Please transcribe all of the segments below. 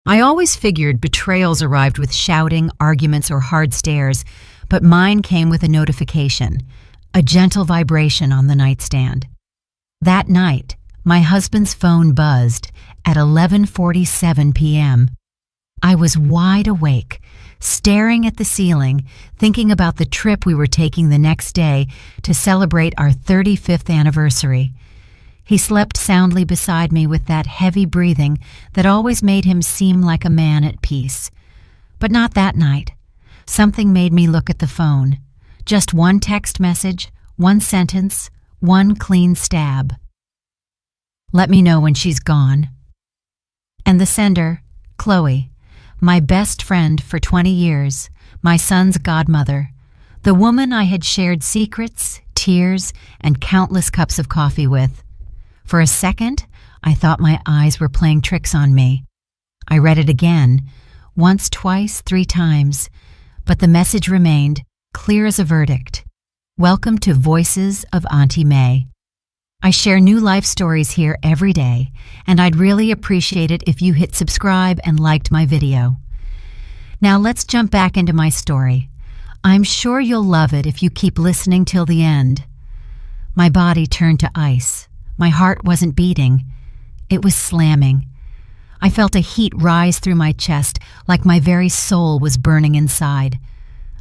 I always figured betrayals arrived with shouting, arguments, or hard stares, but mine came with a notification, a gentle vibration on the nightstand. That night, my husband's phone buzzed at 11:47 p.m. I was wide awake, staring at the ceiling, thinking about the trip we were taking the next day to celebrate our 35th anniversary. He slept soundly beside me with that heavy breathing that always made him seem like a man at peace. But not that night. Something made me look at the phone. Just one text message, one sentence, one clean stab. "Let me know when she's gone." And the sender, Chloe, my best friend for 20 years, my son's godmother, the woman I had shared secrets, tears, and countless cups of coffee with. For a second, I thought my eyes were playing tricks on me. I read it again, once, twice, 3 times, but the message remained, clear as a verdict. "Welcome to Voices of Auntie May. I share new life stories here every day, and I'd really appreciate it if you hit subscribe and liked my video." Now let's jump back into my story. I'm sure you'll love it if you keep listening till the end. My body turned to ice. My heart wasn't beating. It was slamming. I felt a heat rise through my chest like my very soul was burning inside.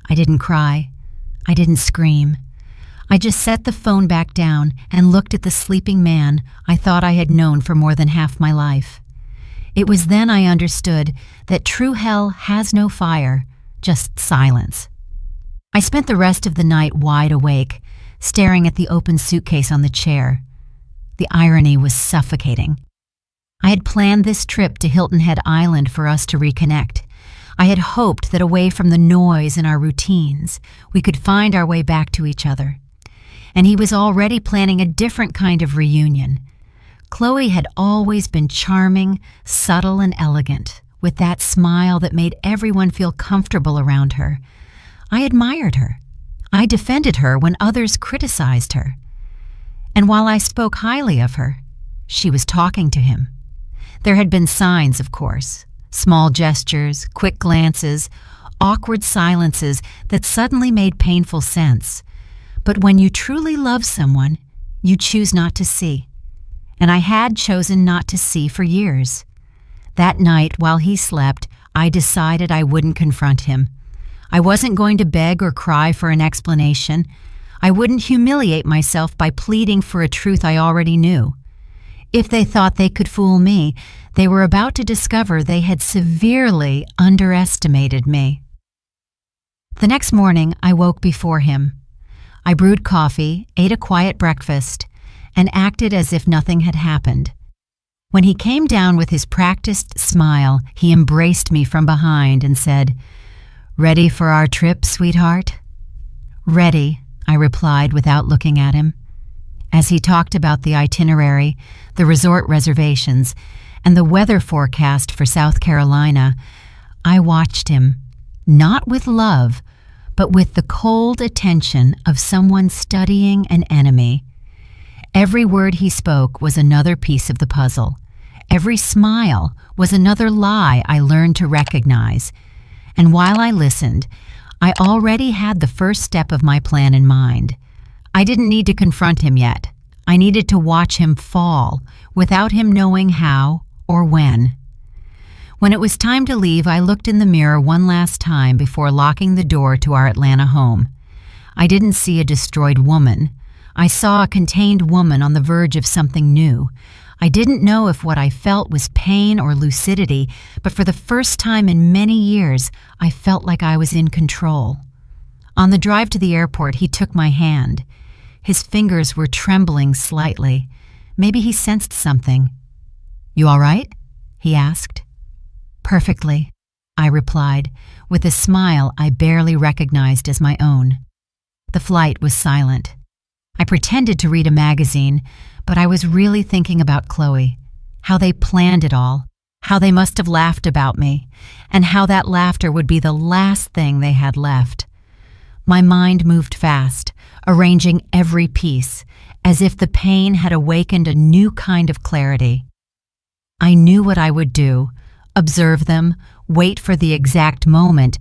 I didn't cry. I didn't scream. I just set the phone back down and looked at the sleeping man I thought I had known for more than half my life. It was then I understood that true hell has no fire, just silence. I spent the rest of the night wide awake, staring at the open suitcase on the chair. The irony was suffocating. I had planned this trip to Hilton Head Island for us to reconnect. I had hoped that away from the noise and our routines, we could find our way back to each other. And he was already planning a different kind of reunion. Chloe had always been charming, subtle, and elegant, with that smile that made everyone feel comfortable around her. I admired her. I defended her when others criticized her. And while I spoke highly of her, she was talking to him. There had been signs, of course, small gestures, quick glances, awkward silences that suddenly made painful sense. But when you truly love someone, you choose not to see. And I had chosen not to see for years. That night, while he slept, I decided I wouldn't confront him. I wasn't going to beg or cry for an explanation. I wouldn't humiliate myself by pleading for a truth I already knew. If they thought they could fool me, they were about to discover they had severely underestimated me. The next morning, I woke before him. I brewed coffee, ate a quiet breakfast, and acted as if nothing had happened. When he came down with his practiced smile, he embraced me from behind and said, "Ready for our trip, sweetheart?" "Ready," I replied without looking at him. As he talked about the itinerary, the resort reservations, and the weather forecast for South Carolina, I watched him, not with love, but with the cold attention of someone studying an enemy. Every word he spoke was another piece of the puzzle. Every smile was another lie I learned to recognize. And while I listened, I already had the first step of my plan in mind. I didn't need to confront him yet. I needed to watch him fall without him knowing how or when. When it was time to leave, I looked in the mirror one last time before locking the door to our Atlanta home. I didn't see a destroyed woman. I saw a contained woman on the verge of something new. I didn't know if what I felt was pain or lucidity, but for the first time in many years, I felt like I was in control. On the drive to the airport, he took my hand. His fingers were trembling slightly. Maybe he sensed something. "You all right?" he asked. "Perfectly," I replied, with a smile I barely recognized as my own. The flight was silent. I pretended to read a magazine, but I was really thinking about Chloe, how they planned it all, how they must have laughed about me, and how that laughter would be the last thing they had left. My mind moved fast, arranging every piece, as if the pain had awakened a new kind of clarity. I knew what I would do, observe them, wait for the exact moment,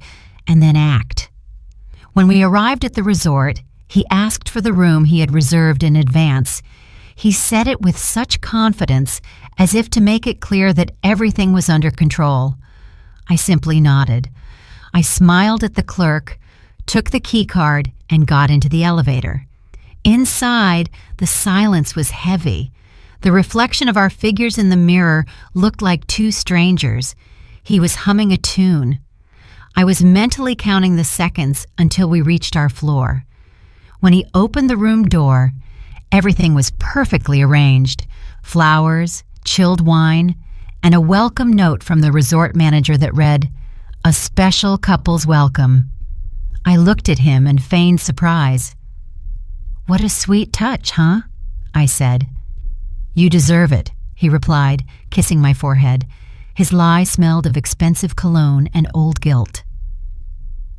and then act. When we arrived at the resort, he asked for the room he had reserved in advance. He said it with such confidence, as if to make it clear that everything was under control. I simply nodded. I smiled at the clerk, took the key card, and got into the elevator. Inside, the silence was heavy. The reflection of our figures in the mirror looked like two strangers. He was humming a tune. I was mentally counting the seconds until we reached our floor. When he opened the room door, everything was perfectly arranged. Flowers, chilled wine, and a welcome note from the resort manager that read, "A special couple's welcome." I looked at him and feigned surprise. "What a sweet touch, huh?" I said. "You deserve it," he replied, kissing my forehead. His lie smelled of expensive cologne and old guilt.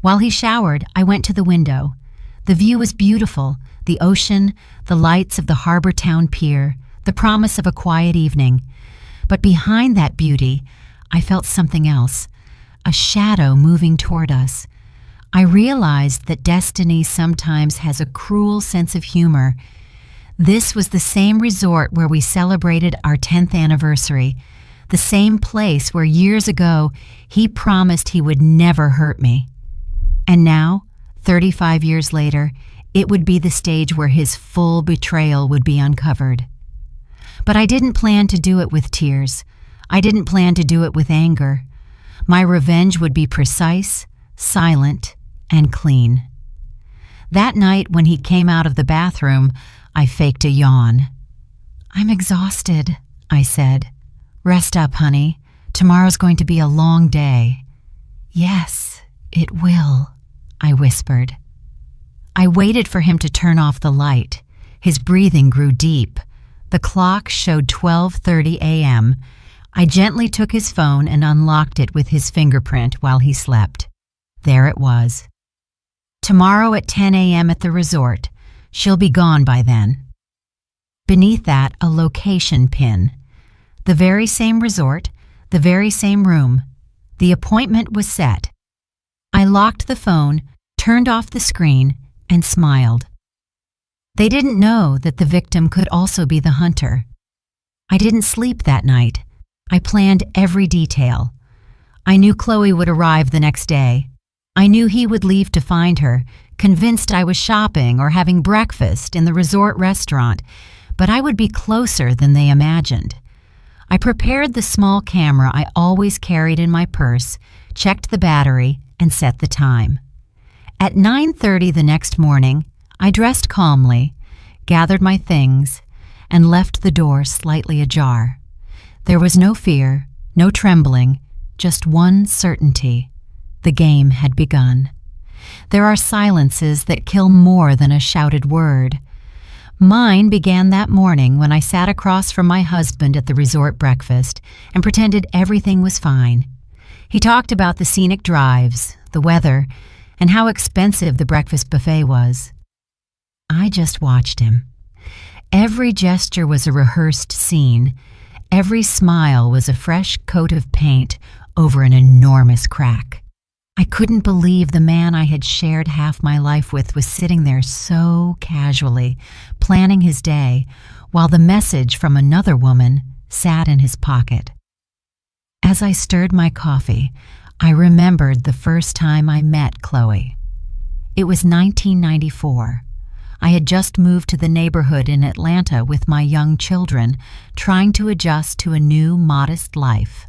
While he showered, I went to the window. The view was beautiful, the ocean, the lights of the harbor town pier, the promise of a quiet evening. But behind that beauty, I felt something else, a shadow moving toward us. I realized that destiny sometimes has a cruel sense of humor. This was the same resort where we celebrated our 10th anniversary, the same place where years ago he promised he would never hurt me. And now, 35 years later, it would be the stage where his full betrayal would be uncovered. But I didn't plan to do it with tears. I didn't plan to do it with anger. My revenge would be precise, silent, and clean. That night, when he came out of the bathroom, I faked a yawn. "I'm exhausted," I said. "Rest up, honey. Tomorrow's going to be a long day." "Yes, it will," I whispered. I waited for him to turn off the light. His breathing grew deep. The clock showed 12:30 a.m. I gently took his phone and unlocked it with his fingerprint while he slept. There it was. Tomorrow at 10 a.m. at the resort. She'll be gone by then. Beneath that, a location pin. The very same resort, the very same room. The appointment was set. I locked the phone, turned off the screen, and smiled. They didn't know that the victim could also be the hunter. I didn't sleep that night. I planned every detail. I knew Chloe would arrive the next day. I knew he would leave to find her, convinced I was shopping or having breakfast in the resort restaurant, but I would be closer than they imagined. I prepared the small camera I always carried in my purse, checked the battery, and set the time. At 9:30 the next morning, I dressed calmly, gathered my things, and left the door slightly ajar. There was no fear, no trembling, just one certainty. The game had begun. There are silences that kill more than a shouted word. Mine began that morning when I sat across from my husband at the resort breakfast and pretended everything was fine. He talked about the scenic drives, the weather, and how expensive the breakfast buffet was. I just watched him. Every gesture was a rehearsed scene. Every smile was a fresh coat of paint over an enormous crack. I couldn't believe the man I had shared half my life with was sitting there so casually, planning his day, while the message from another woman sat in his pocket. As I stirred my coffee, I remembered the first time I met Chloe. It was 1994. I had just moved to the neighborhood in Atlanta with my young children, trying to adjust to a new, modest life.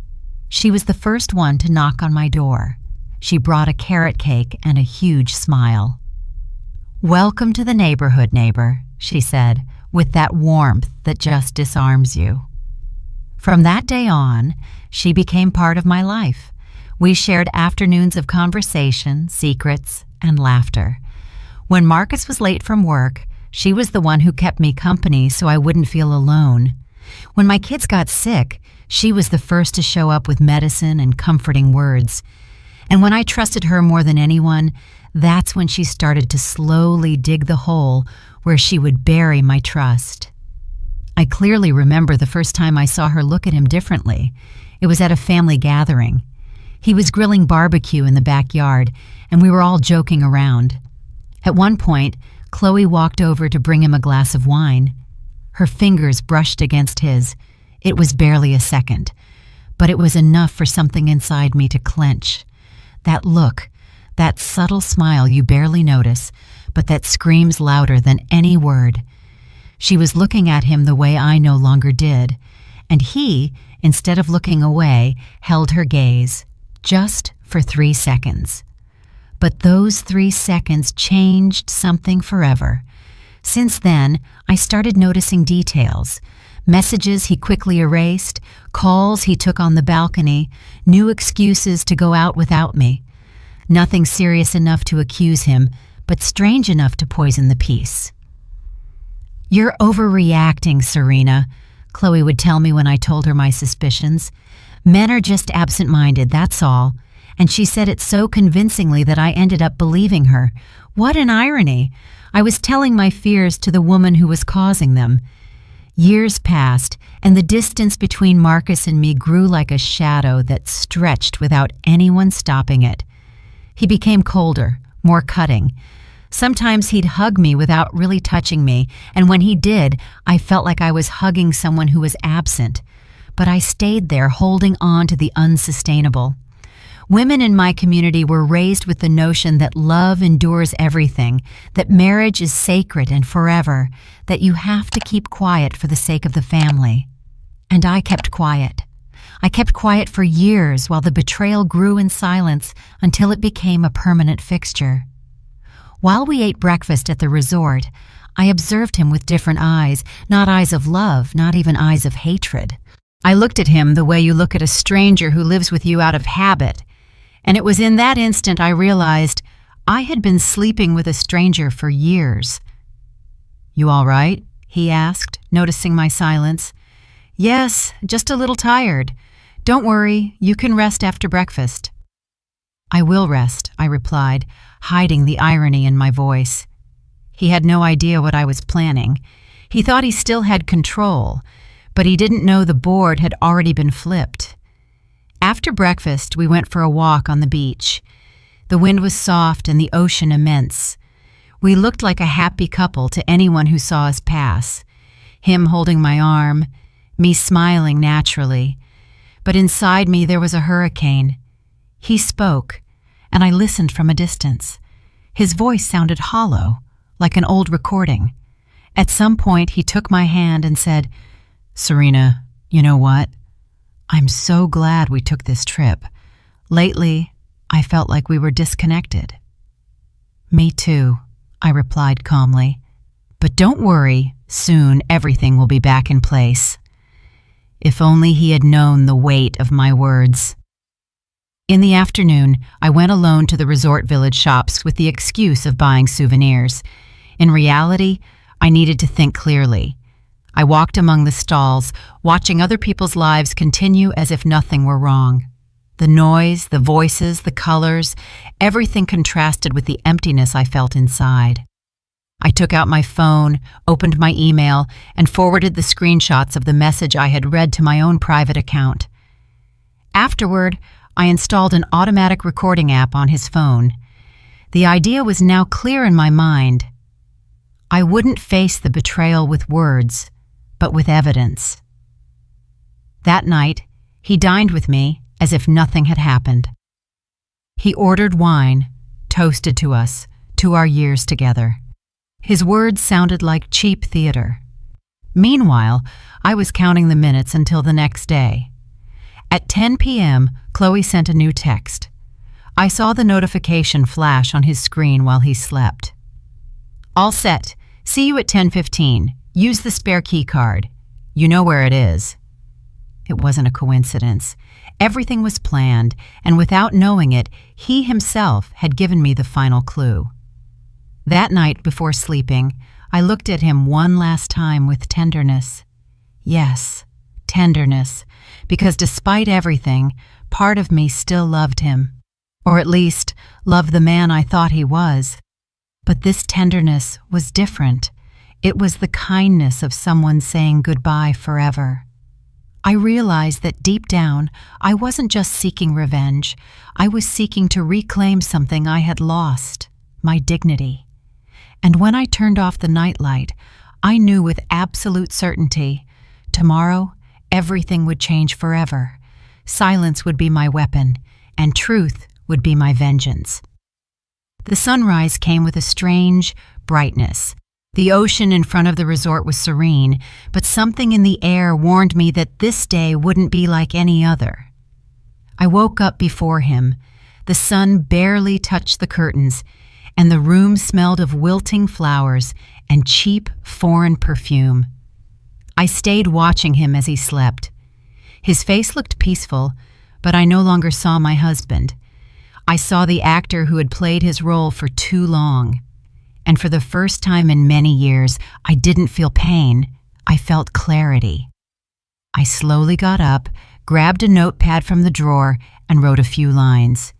She was the first one to knock on my door. She brought a carrot cake and a huge smile. "Welcome to the neighborhood, neighbor," she said, with that warmth that just disarms you. From that day on, she became part of my life. We shared afternoons of conversation, secrets, and laughter. When Marcus was late from work, she was the one who kept me company so I wouldn't feel alone. When my kids got sick, she was the first to show up with medicine and comforting words. And when I trusted her more than anyone, that's when she started to slowly dig the hole where she would bury my trust. I clearly remember the first time I saw her look at him differently. It was at a family gathering. He was grilling barbecue in the backyard, and we were all joking around. At one point, Chloe walked over to bring him a glass of wine. Her fingers brushed against his. It was barely a second, but it was enough for something inside me to clench. That look, that subtle smile you barely notice, but that screams louder than any word. She was looking at him the way I no longer did, and he, instead of looking away, held her gaze, just for 3 seconds. But those 3 seconds changed something forever. Since then, I started noticing details. Messages he quickly erased, calls he took on the balcony, new excuses to go out without me. Nothing serious enough to accuse him, but strange enough to poison the peace. "You're overreacting, Serena," Chloe would tell me when I told her my suspicions. "Men are just absent-minded, that's all." And she said it so convincingly that I ended up believing her. What an irony! I was telling my fears to the woman who was causing them. Years passed, and the distance between Marcus and me grew like a shadow that stretched without anyone stopping it. He became colder, more cutting. Sometimes he'd hug me without really touching me, and when he did, I felt like I was hugging someone who was absent. But I stayed there, holding on to the unsustainable. Women in my community were raised with the notion that love endures everything, that marriage is sacred and forever, that you have to keep quiet for the sake of the family. And I kept quiet. I kept quiet for years while the betrayal grew in silence until it became a permanent fixture. While we ate breakfast at the resort, I observed him with different eyes, not eyes of love, not even eyes of hatred. I looked at him the way you look at a stranger who lives with you out of habit, and it was in that instant I realized I had been sleeping with a stranger for years. "You all right?" he asked, noticing my silence. "Yes, just a little tired. Don't worry, you can rest after breakfast." "I will rest," I replied, hiding the irony in my voice. He had no idea what I was planning. He thought he still had control, but he didn't know the board had already been flipped. After breakfast, we went for a walk on the beach. The wind was soft and the ocean immense. We looked like a happy couple to anyone who saw us pass. Him holding my arm, me smiling naturally. But inside me there was a hurricane. He spoke, and I listened from a distance. His voice sounded hollow, like an old recording. At some point, he took my hand and said, "Serena, you know what? I'm so glad we took this trip. Lately, I felt like we were disconnected." "Me too," I replied calmly. "But don't worry, soon everything will be back in place." If only he had known the weight of my words. In the afternoon, I went alone to the resort village shops with the excuse of buying souvenirs. In reality, I needed to think clearly. I walked among the stalls, watching other people's lives continue as if nothing were wrong. The noise, the voices, the colors, everything contrasted with the emptiness I felt inside. I took out my phone, opened my email, and forwarded the screenshots of the message I had read to my own private account. Afterward, I installed an automatic recording app on his phone. The idea was now clear in my mind. I wouldn't face the betrayal with words, but with evidence. That night, he dined with me as if nothing had happened. He ordered wine, toasted to us, to our years together. His words sounded like cheap theater. Meanwhile, I was counting the minutes until the next day. At 10 p.m., Chloe sent a new text. I saw the notification flash on his screen while he slept. "All set. See you at 10:15. Use the spare key card. You know where it is." It wasn't a coincidence. Everything was planned, and without knowing it, he himself had given me the final clue. That night before sleeping, I looked at him one last time with tenderness. Yes, tenderness, because despite everything, part of me still loved him, or at least loved the man I thought he was. But this tenderness was different. It was the kindness of someone saying goodbye forever. I realized that deep down, I wasn't just seeking revenge. I was seeking to reclaim something I had lost, my dignity. And when I turned off the nightlight, I knew with absolute certainty, tomorrow, everything would change forever. Silence would be my weapon, and truth would be my vengeance. The sunrise came with a strange brightness. The ocean in front of the resort was serene, but something in the air warned me that this day wouldn't be like any other. I woke up before him. The sun barely touched the curtains, and the room smelled of wilting flowers and cheap foreign perfume. I stayed watching him as he slept. His face looked peaceful, but I no longer saw my husband. I saw the actor who had played his role for too long. And for the first time in many years, I didn't feel pain. I felt clarity. I slowly got up, grabbed a notepad from the drawer, and wrote a few lines.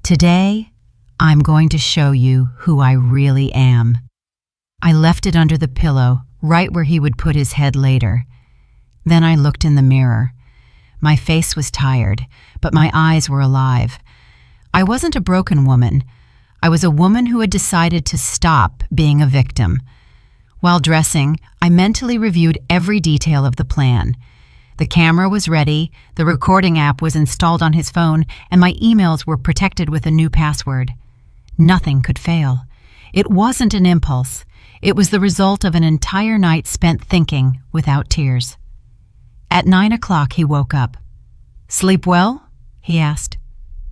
Today, I'm going to show you who I really am. I left it under the pillow, right where he would put his head later. Then I looked in the mirror. My face was tired, but my eyes were alive. I wasn't a broken woman. I was a woman who had decided to stop being a victim. While dressing, I mentally reviewed every detail of the plan. The camera was ready, the recording app was installed on his phone, and my emails were protected with a new password. Nothing could fail. It wasn't an impulse. It was the result of an entire night spent thinking without tears. At 9 o'clock, he woke up. "Sleep well?" he asked.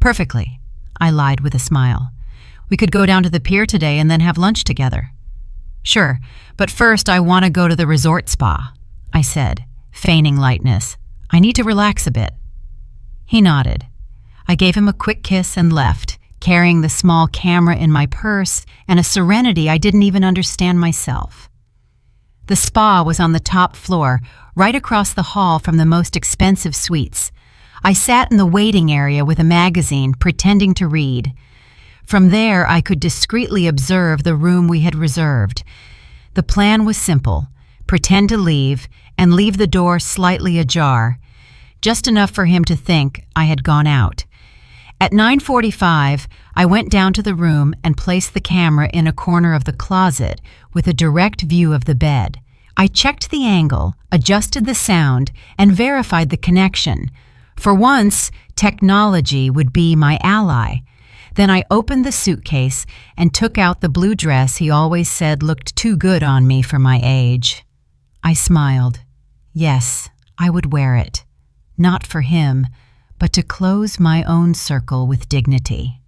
"Perfectly," I lied with a smile. "We could go down to the pier today and then have lunch together." "Sure, but first I want to go to the resort spa," I said, feigning lightness. "I need to relax a bit." He nodded. I gave him a quick kiss and left, carrying the small camera in my purse and a serenity I didn't even understand myself. The spa was on the top floor, right across the hall from the most expensive suites. I sat in the waiting area with a magazine, pretending to read. From there, I could discreetly observe the room we had reserved. The plan was simple: pretend to leave and leave the door slightly ajar, just enough for him to think I had gone out. At 9:45, I went down to the room and placed the camera in a corner of the closet with a direct view of the bed. I checked the angle, adjusted the sound, and verified the connection. For once, technology would be my ally. Then I opened the suitcase and took out the blue dress he always said looked too good on me for my age. I smiled. Yes, I would wear it. Not for him, but to close my own circle with dignity.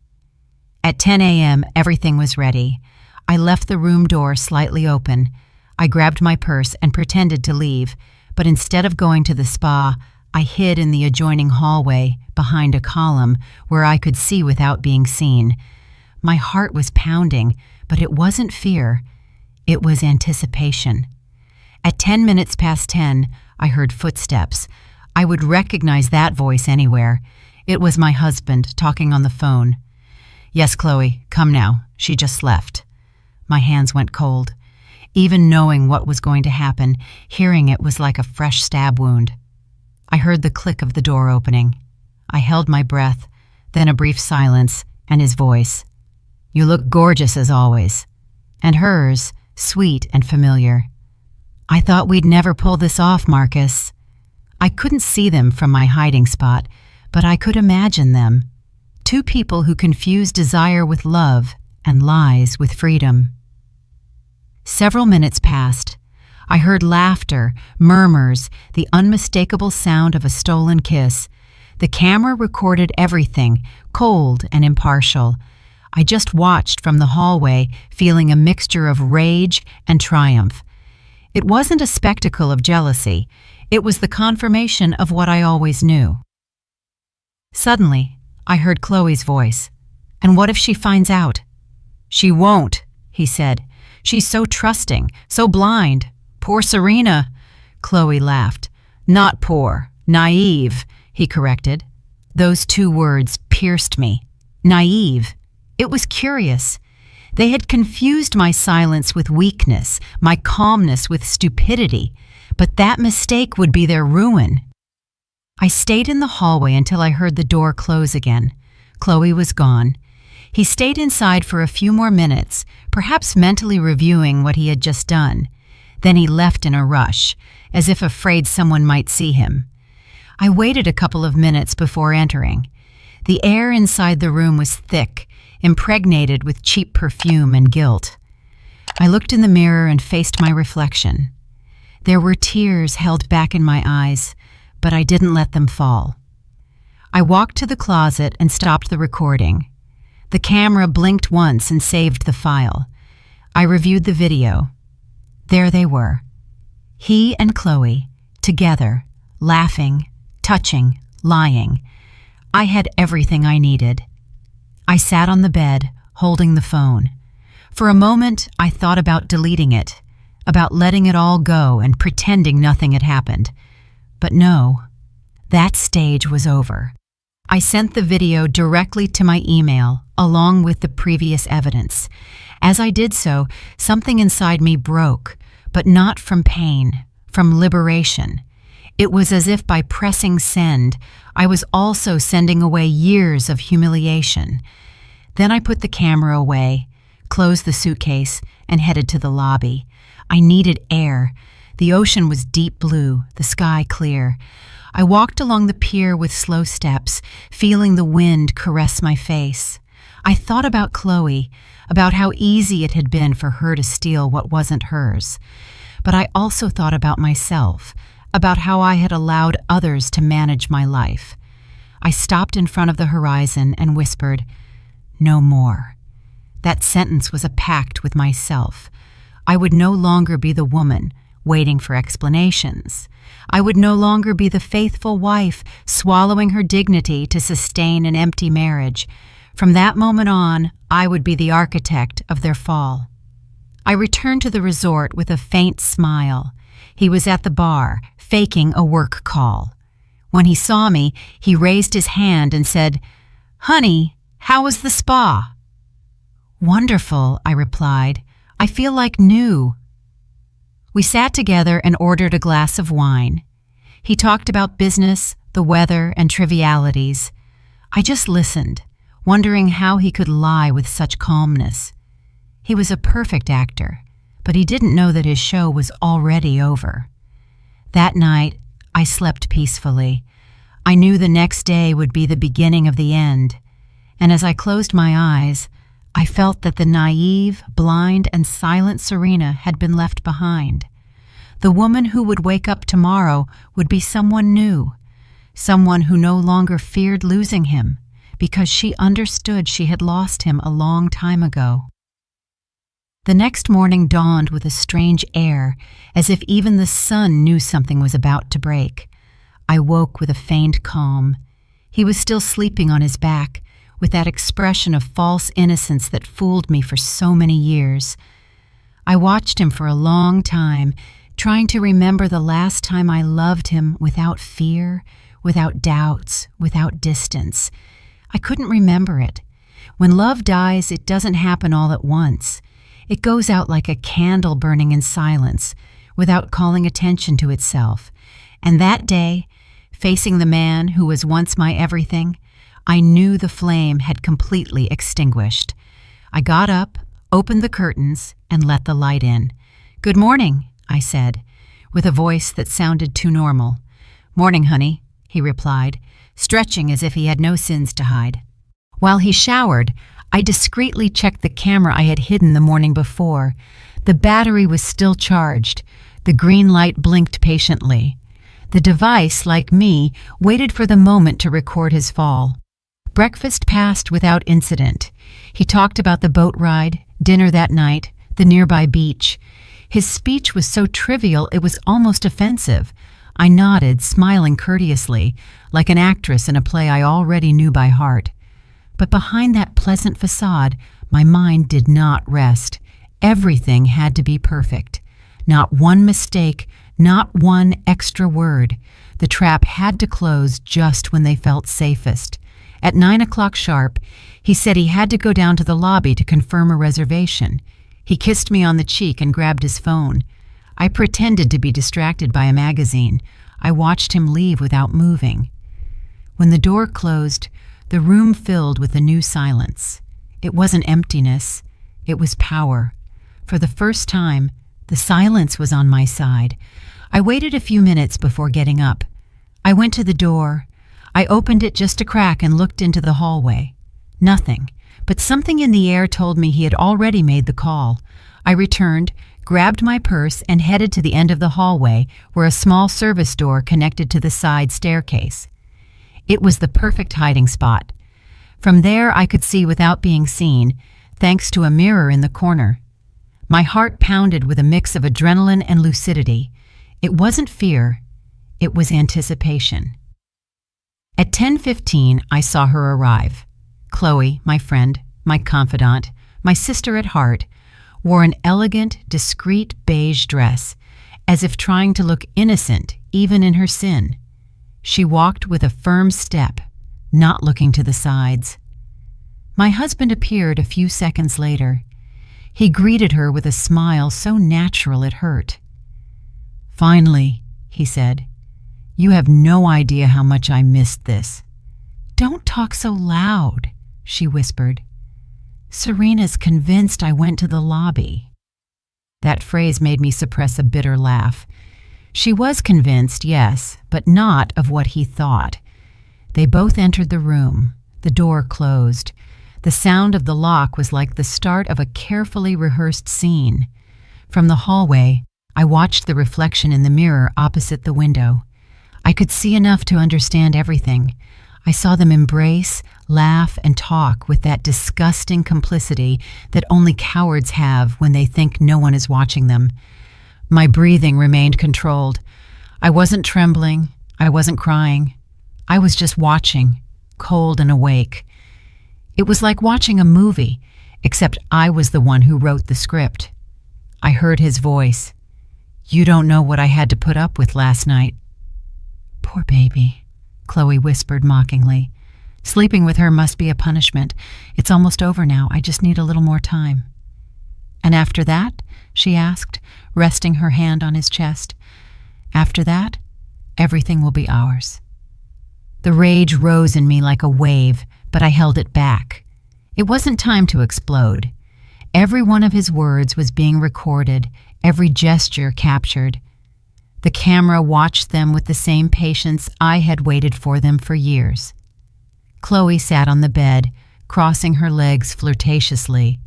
At 10 a.m., everything was ready. I left the room door slightly open. I grabbed my purse and pretended to leave, but instead of going to the spa, I hid in the adjoining hallway behind a column where I could see without being seen. My heart was pounding, but it wasn't fear. It was anticipation. At 10 minutes past 10, I heard footsteps. I would recognize that voice anywhere. It was my husband talking on the phone. "Yes, Chloe, come now. She just left." My hands went cold. Even knowing what was going to happen, hearing it was like a fresh stab wound. I heard the click of the door opening. I held my breath, then a brief silence, and his voice. "You look gorgeous as always." And hers, sweet and familiar. "I thought we'd never pull this off, Marcus." I couldn't see them from my hiding spot, but I could imagine them. Two people who confuse desire with love and lies with freedom. Several minutes passed. I heard laughter, murmurs, the unmistakable sound of a stolen kiss. The camera recorded everything, cold and impartial. I just watched from the hallway, feeling a mixture of rage and triumph. It wasn't a spectacle of jealousy. It was the confirmation of what I always knew. Suddenly, I heard Chloe's voice. "And what if she finds out?" "She won't," he said. "She's so trusting, so blind. Poor Serena." Chloe laughed. "Not poor, naive," he corrected. Those two words pierced me. Naive. It was curious. They had confused my silence with weakness, my calmness with stupidity, but that mistake would be their ruin. I stayed in the hallway until I heard the door close again. Chloe was gone. He stayed inside for a few more minutes, perhaps mentally reviewing what he had just done. Then he left in a rush, as if afraid someone might see him. I waited a couple of minutes before entering. The air inside the room was thick, impregnated with cheap perfume and guilt. I looked in the mirror and faced my reflection. There were tears held back in my eyes, but I didn't let them fall. I walked to the closet and stopped the recording. The camera blinked once and saved the file. I reviewed the video. There they were. He and Chloe, together, laughing, touching, lying. I had everything I needed. I sat on the bed, holding the phone. For a moment, I thought about deleting it, about letting it all go and pretending nothing had happened. But no, that stage was over. I sent the video directly to my email, along with the previous evidence. As I did so, something inside me broke, but not from pain, from liberation. It was as if by pressing send, I was also sending away years of humiliation. Then I put the camera away, closed the suitcase, and headed to the lobby. I needed air. The ocean was deep blue, the sky clear. I walked along the pier with slow steps, feeling the wind caress my face. I thought about Chloe, about how easy it had been for her to steal what wasn't hers. But I also thought about myself, about how I had allowed others to manage my life. I stopped in front of the horizon and whispered, "No more." That sentence was a pact with myself. I would no longer be the woman waiting for explanations. I would no longer be the faithful wife swallowing her dignity to sustain an empty marriage. From that moment on, I would be the architect of their fall. I returned to the resort with a faint smile. He was at the bar, faking a work call. When he saw me, he raised his hand and said, "Honey, how was the spa?" "Wonderful," I replied. "I feel like new." We sat together and ordered a glass of wine. He talked about business, the weather, and trivialities. I just listened, wondering how he could lie with such calmness. He was a perfect actor, but he didn't know that his show was already over. That night, I slept peacefully. I knew the next day would be the beginning of the end, and as I closed my eyes, I felt that the naive, blind, and silent Serena had been left behind. The woman who would wake up tomorrow would be someone new, someone who no longer feared losing him, because she understood she had lost him a long time ago. The next morning dawned with a strange air, as if even the sun knew something was about to break. I woke with a feigned calm. He was still sleeping on his back, with that expression of false innocence that fooled me for so many years. I watched him for a long time, trying to remember the last time I loved him without fear, without doubts, without distance. I couldn't remember it. When love dies, it doesn't happen all at once. It goes out like a candle burning in silence, without calling attention to itself. And that day, facing the man who was once my everything, I knew the flame had completely extinguished. I got up, opened the curtains, and let the light in. "Good morning," I said, with a voice that sounded too normal. "Morning, honey," he replied, stretching as if he had no sins to hide. While he showered, I discreetly checked the camera I had hidden the morning before. The battery was still charged. The green light blinked patiently. The device, like me, waited for the moment to record his fall. Breakfast passed without incident. He talked about the boat ride, dinner that night, the nearby beach. His speech was so trivial it was almost offensive. I nodded, smiling courteously, like an actress in a play I already knew by heart. But behind that pleasant facade, my mind did not rest. Everything had to be perfect. Not one mistake, not one extra word. The trap had to close just when they felt safest. At 9 o'clock sharp, he said he had to go down to the lobby to confirm a reservation. He kissed me on the cheek and grabbed his phone. I pretended to be distracted by a magazine. I watched him leave without moving. When the door closed, the room filled with a new silence. It wasn't emptiness, it was power. For the first time, the silence was on my side. I waited a few minutes before getting up. I went to the door. I opened it just a crack and looked into the hallway. Nothing, but something in the air told me he had already made the call. I returned, grabbed my purse, and headed to the end of the hallway where a small service door connected to the side staircase. It was the perfect hiding spot. From there I could see without being seen, thanks to a mirror in the corner. My heart pounded with a mix of adrenaline and lucidity. It wasn't fear, it was anticipation. At 10:15, I saw her arrive. Chloe, my friend, my confidant, my sister at heart, wore an elegant, discreet beige dress, as if trying to look innocent even in her sin. She walked with a firm step, not looking to the sides. My husband appeared a few seconds later. He greeted her with a smile so natural it hurt. "Finally," he said. "You have no idea how much I missed this." "Don't talk so loud," she whispered. "Serena's convinced I went to the lobby." That phrase made me suppress a bitter laugh. She was convinced, yes, but not of what he thought. They both entered the room. The door closed. The sound of the lock was like the start of a carefully rehearsed scene. From the hallway, I watched the reflection in the mirror opposite the window. I could see enough to understand everything. I saw them embrace, laugh, and talk with that disgusting complicity that only cowards have when they think no one is watching them. My breathing remained controlled. I wasn't trembling. I wasn't crying. I was just watching, cold and awake. It was like watching a movie, except I was the one who wrote the script. I heard his voice. "You don't know what I had to put up with last night." "Poor baby," Chloe whispered mockingly. "Sleeping with her must be a punishment. It's almost over now. I just need a little more time." "And after that?" she asked, resting her hand on his chest. "After that, everything will be ours." The rage rose in me like a wave, but I held it back. It wasn't time to explode. Every one of his words was being recorded, every gesture captured. The camera watched them with the same patience I had waited for them for years. Chloe sat on the bed, crossing her legs flirtatiously.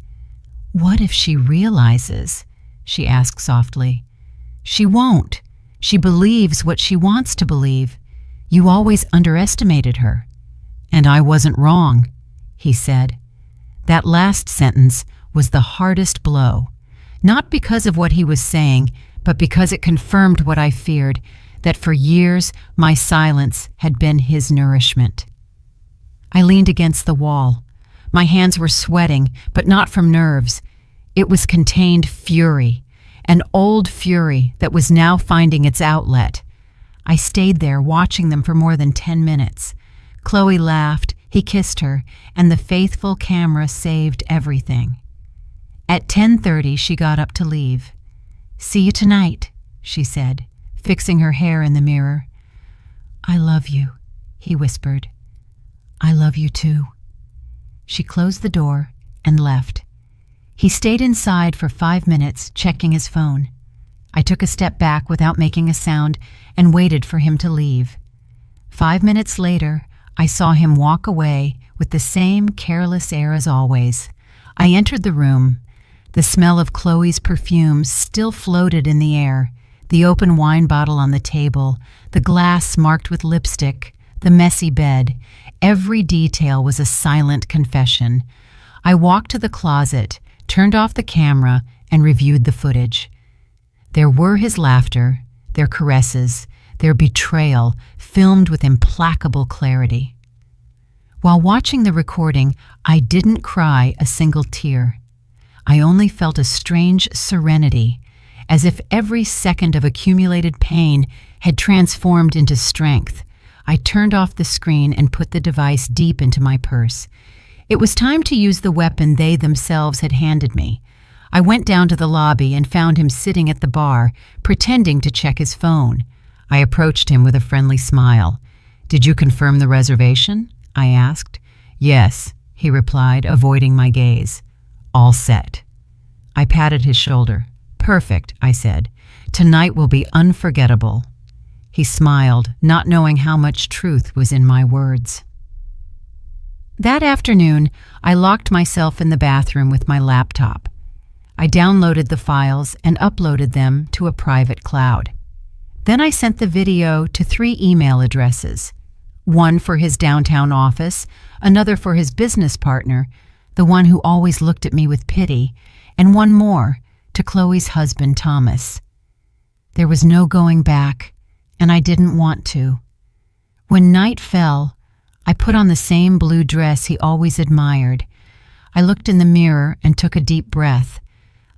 "What if she realizes?" she asked softly. "She won't. She believes what she wants to believe. You always underestimated her." "And I wasn't wrong," he said. That last sentence was the hardest blow, not because of what he was saying, but because it confirmed what I feared, that for years my silence had been his nourishment. I leaned against the wall. My hands were sweating, but not from nerves. It was contained fury, an old fury that was now finding its outlet. I stayed there watching them for more than 10 minutes. Chloe laughed, he kissed her, and the faithful camera saved everything. At 10:30, she got up to leave. "See you tonight," she said, fixing her hair in the mirror. "I love you," he whispered. "I love you too." She closed the door and left. He stayed inside for 5 minutes, checking his phone. I took a step back without making a sound and waited for him to leave. 5 minutes later, I saw him walk away with the same careless air as always. I entered the room. The smell of Chloe's perfume still floated in the air, the open wine bottle on the table, the glass marked with lipstick, the messy bed. Every detail was a silent confession. I walked to the closet, turned off the camera, and reviewed the footage. There were his laughter, their caresses, their betrayal, filmed with implacable clarity. While watching the recording, I didn't cry a single tear. I only felt a strange serenity, as if every second of accumulated pain had transformed into strength. I turned off the screen and put the device deep into my purse. It was time to use the weapon they themselves had handed me. I went down to the lobby and found him sitting at the bar, pretending to check his phone. I approached him with a friendly smile. "Did you confirm the reservation?" I asked. "Yes," he replied, avoiding my gaze. "All set." I patted his shoulder. "Perfect," I said. "Tonight will be unforgettable." He smiled, not knowing how much truth was in my words. That afternoon, I locked myself in the bathroom with my laptop. I downloaded the files and uploaded them to a private cloud. Then I sent the video to 3 email addresses, one for his downtown office, another for his business partner, the one who always looked at me with pity, and one more to Chloe's husband, Thomas. There was no going back, and I didn't want to. When night fell, I put on the same blue dress he always admired. I looked in the mirror and took a deep breath.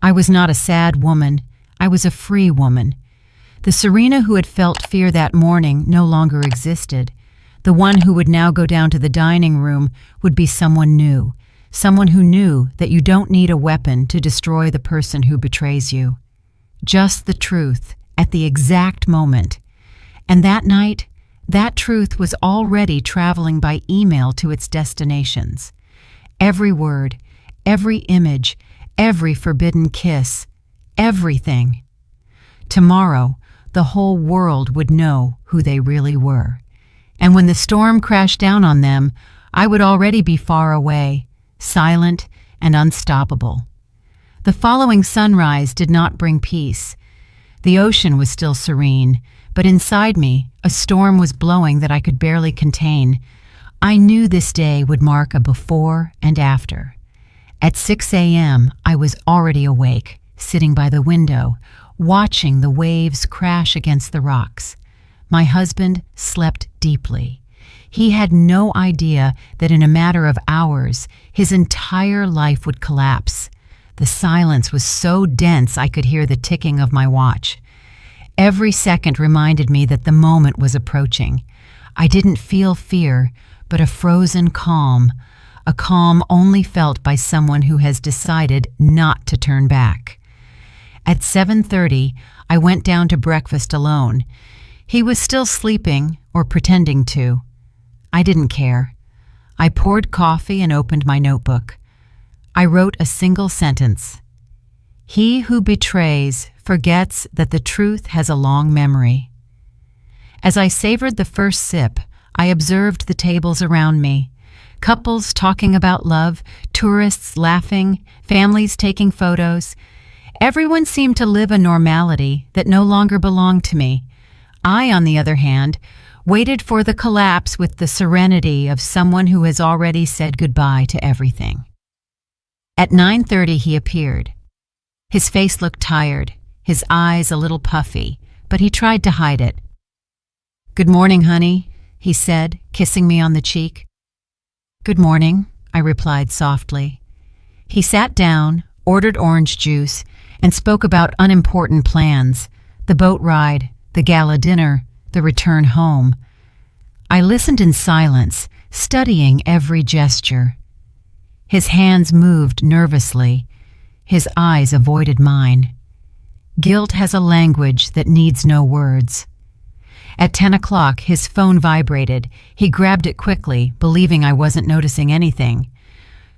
I was not a sad woman. I was a free woman. The Serena who had felt fear that morning no longer existed. The one who would now go down to the dining room would be someone new, someone who knew that you don't need a weapon to destroy the person who betrays you. Just the truth at the exact moment. And that night, that truth was already traveling by email to its destinations. Every word, every image, every forbidden kiss, everything. Tomorrow, the whole world would know who they really were. And when the storm crashed down on them, I would already be far away, silent and unstoppable. The following sunrise did not bring peace. The ocean was still serene, but inside me, a storm was blowing that I could barely contain. I knew this day would mark a before and after. At 6 a.m., I was already awake, sitting by the window, watching the waves crash against the rocks. My husband slept deeply. He had no idea that in a matter of hours, his entire life would collapse. The silence was so dense I could hear the ticking of my watch. Every second reminded me that the moment was approaching. I didn't feel fear, but a frozen calm, a calm only felt by someone who has decided not to turn back. At 7:30, I went down to breakfast alone. He was still sleeping, or pretending to. I didn't care. I poured coffee and opened my notebook. I wrote a single sentence. "He who betrays forgets that the truth has a long memory." As I savored the first sip, I observed the tables around me. Couples talking about love, tourists laughing, families taking photos. Everyone seemed to live a normality that no longer belonged to me. I, on the other hand, waited for the collapse with the serenity of someone who has already said goodbye to everything. At 9:30 he appeared. His face looked tired, his eyes a little puffy, but he tried to hide it. "Good morning, honey," he said, kissing me on the cheek. "Good morning," I replied softly. He sat down, ordered orange juice, and spoke about unimportant plans, the boat ride, the gala dinner, the return home. I listened in silence, studying every gesture. His hands moved nervously. His eyes avoided mine. Guilt has a language that needs no words. At 10 o'clock, his phone vibrated. He grabbed it quickly, believing I wasn't noticing anything.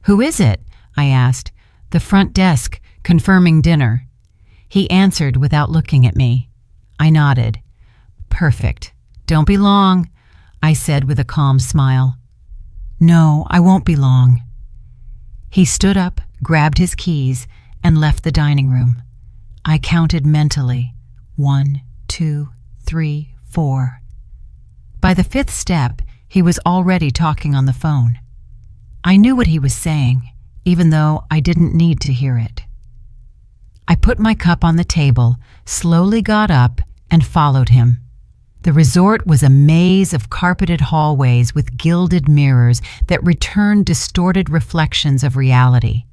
"Who is it?" I asked. "The front desk, confirming dinner." He answered without looking at me. I nodded. "Perfect. Don't be long," I said with a calm smile. "No, I won't be long." He stood up, grabbed his keys, and left the dining room. I counted mentally. 1, 2, 3, 4. By the 5th step, he was already talking on the phone. I knew what he was saying, even though I didn't need to hear it. I put my cup on the table, slowly got up, and followed him. The resort was a maze of carpeted hallways with gilded mirrors that returned distorted reflections of reality.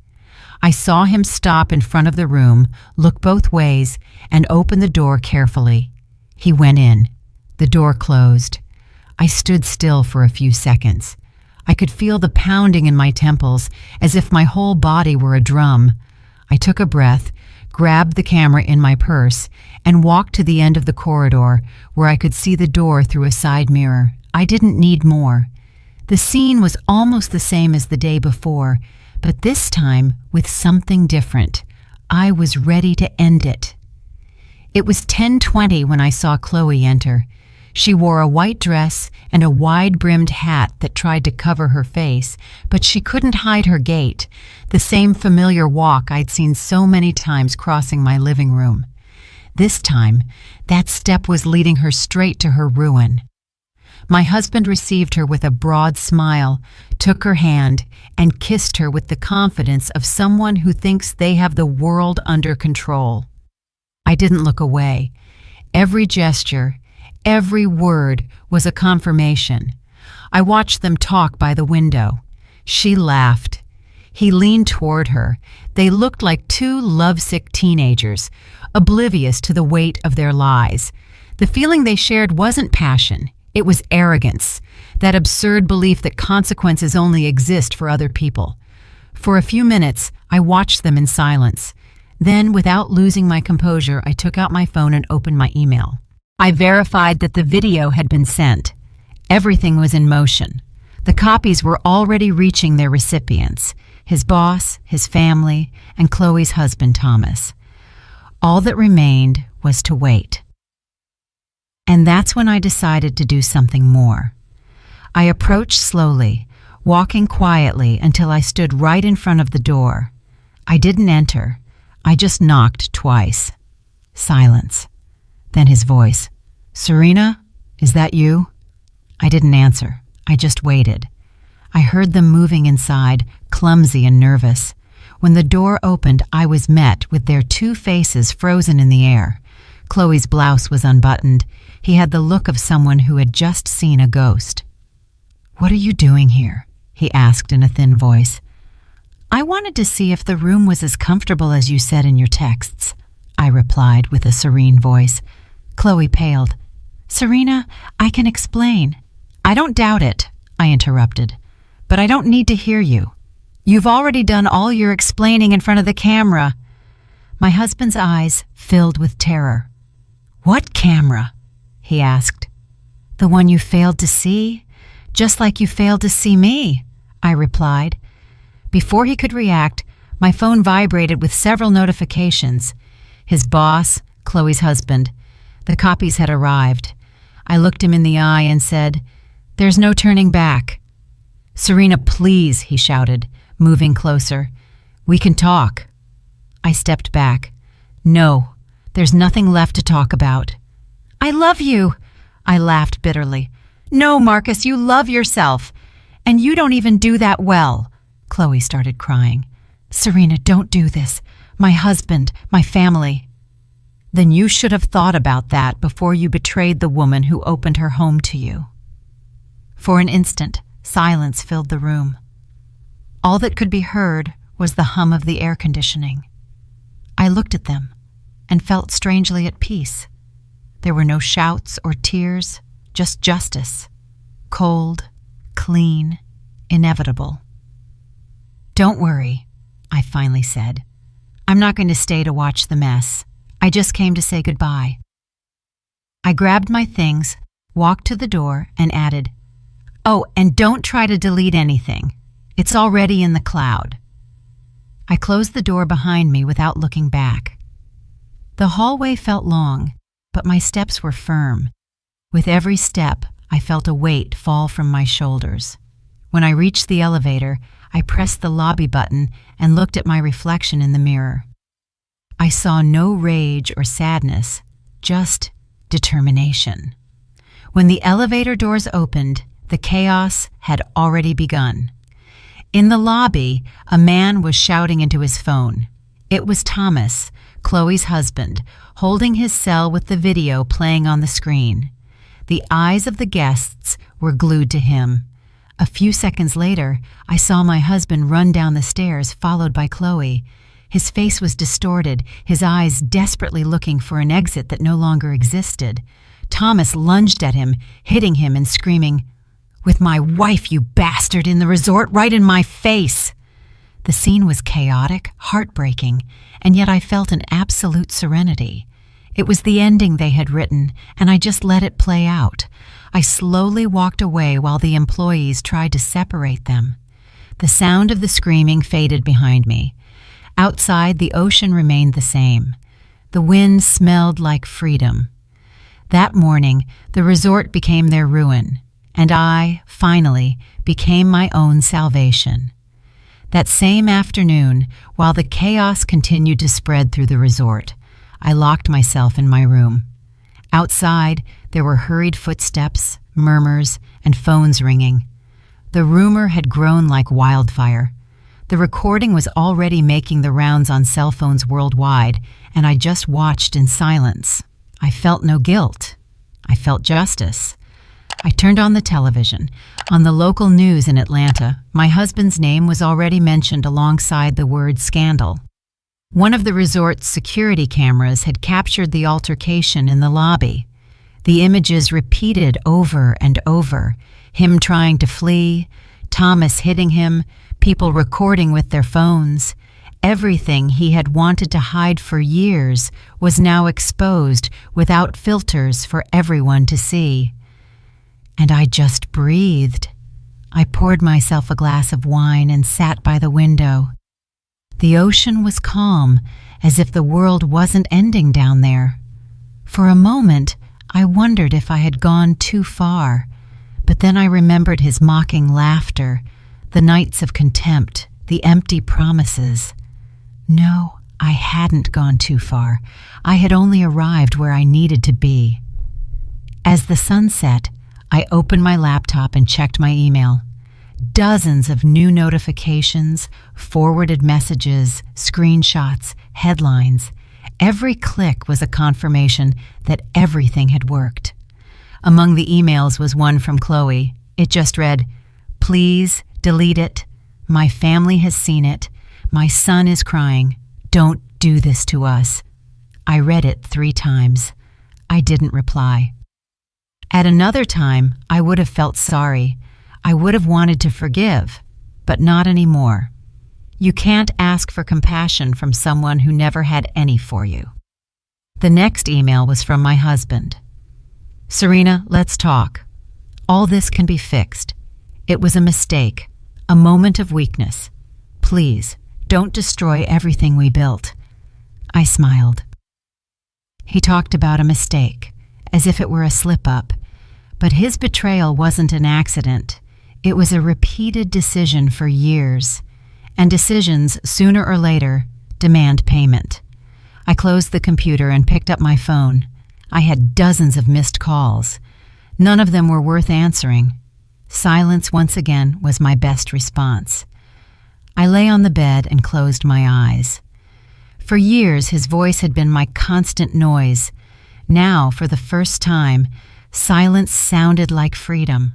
I saw him stop in front of the room, look both ways, and open the door carefully. He went in. The door closed. I stood still for a few seconds. I could feel the pounding in my temples, as if my whole body were a drum. I took a breath, grabbed the camera in my purse, and walked to the end of the corridor where I could see the door through a side mirror. I didn't need more. The scene was almost the same as the day before, but this time with something different. I was ready to end it. It was 10:20 when I saw Chloe enter. She wore a white dress and a wide-brimmed hat that tried to cover her face, but she couldn't hide her gait, the same familiar walk I'd seen so many times crossing my living room. This time, that step was leading her straight to her ruin. My husband received her with a broad smile, took her hand, and kissed her with the confidence of someone who thinks they have the world under control. I didn't look away. Every gesture, every word was a confirmation. I watched them talk by the window. She laughed. He leaned toward her. They looked like two lovesick teenagers, oblivious to the weight of their lies. The feeling they shared wasn't passion. It was arrogance, that absurd belief that consequences only exist for other people. For a few minutes, I watched them in silence. Then, without losing my composure, I took out my phone and opened my email. I verified that the video had been sent. Everything was in motion. The copies were already reaching their recipients, his boss, his family, and Chloe's husband, Thomas. All that remained was to wait. And that's when I decided to do something more. I approached slowly, walking quietly until I stood right in front of the door. I didn't enter. I just knocked twice. Silence. Then his voice. "Serena, is that you?" I didn't answer. I just waited. I heard them moving inside, clumsy and nervous. When the door opened, I was met with their two faces frozen in the air. Chloe's blouse was unbuttoned. He had the look of someone who had just seen a ghost. "What are you doing here?" he asked in a thin voice. "I wanted to see if the room was as comfortable as you said in your texts," I replied with a serene voice. Chloe paled. "Serena, I can explain." "I don't doubt it," I interrupted, "but I don't need to hear you. You've already done all your explaining in front of the camera." My husband's eyes filled with terror. "What camera?" he asked. "The one you failed to see, just like you failed to see me," I replied. Before he could react, my phone vibrated with several notifications. His boss, Chloe's husband. The copies had arrived. I looked him in the eye and said, "There's no turning back." "Serena, please," he shouted, moving closer. "We can talk." I stepped back. "No, there's nothing left to talk about." "I love you," I laughed bitterly. "No, Marcus, you love yourself. And you don't even do that well." Chloe started crying. "Serena, don't do this. My husband, my family." "Then you should have thought about that before you betrayed the woman who opened her home to you." For an instant, silence filled the room. All that could be heard was the hum of the air conditioning. I looked at them and felt strangely at peace. There were no shouts or tears, just justice. Cold, clean, inevitable. "Don't worry," I finally said. "I'm not going to stay to watch the mess. I just came to say goodbye." I grabbed my things, walked to the door, and added, "Oh, and don't try to delete anything. It's already in the cloud." I closed the door behind me without looking back. The hallway felt long, but my steps were firm. With every step, I felt a weight fall from my shoulders. When I reached the elevator, I pressed the lobby button and looked at my reflection in the mirror. I saw no rage or sadness, just determination. When the elevator doors opened, the chaos had already begun. In the lobby, a man was shouting into his phone. It was Thomas, Chloe's husband, holding his cell with the video playing on the screen. The eyes of the guests were glued to him. A few seconds later, I saw my husband run down the stairs, followed by Chloe. His face was distorted, his eyes desperately looking for an exit that no longer existed. Thomas lunged at him, hitting him and screaming, "With my wife, you bastard, in the resort, right in my face!" The scene was chaotic, heartbreaking, and yet I felt an absolute serenity. It was the ending they had written, and I just let it play out. I slowly walked away while the employees tried to separate them. The sound of the screaming faded behind me. Outside, the ocean remained the same. The wind smelled like freedom. That morning, the resort became their ruin, and I, finally, became my own salvation. That same afternoon, while the chaos continued to spread through the resort, I locked myself in my room. Outside, there were hurried footsteps, murmurs, and phones ringing. The rumor had grown like wildfire. The recording was already making the rounds on cell phones worldwide, and I just watched in silence. I felt no guilt. I felt justice. I turned on the television. On the local news in Atlanta, my husband's name was already mentioned alongside the word scandal. One of the resort's security cameras had captured the altercation in the lobby. The images repeated over and over, him trying to flee, Thomas hitting him, people recording with their phones. Everything he had wanted to hide for years was now exposed without filters for everyone to see. And I just breathed. I poured myself a glass of wine and sat by the window. The ocean was calm, as if the world wasn't ending down there. For a moment, I wondered if I had gone too far, but then I remembered his mocking laughter, the nights of contempt, the empty promises. No, I hadn't gone too far. I had only arrived where I needed to be. As the sun set, I opened my laptop and checked my email. Dozens of new notifications, forwarded messages, screenshots, headlines. Every click was a confirmation that everything had worked. Among the emails was one from Chloe. It just read, "Please delete it. My family has seen it. My son is crying. Don't do this to us." I read it 3 times. I didn't reply. At another time, I would have felt sorry. I would have wanted to forgive, but not anymore. You can't ask for compassion from someone who never had any for you. The next email was from my husband. "Serena, let's talk. All this can be fixed. It was a mistake, a moment of weakness. Please, don't destroy everything we built." I smiled. He talked about a mistake, as if it were a slip-up. But his betrayal wasn't an accident. It was a repeated decision for years. And decisions, sooner or later, demand payment. I closed the computer and picked up my phone. I had dozens of missed calls. None of them were worth answering. Silence, once again, was my best response. I lay on the bed and closed my eyes. For years, his voice had been my constant noise. Now, for the first time, silence sounded like freedom.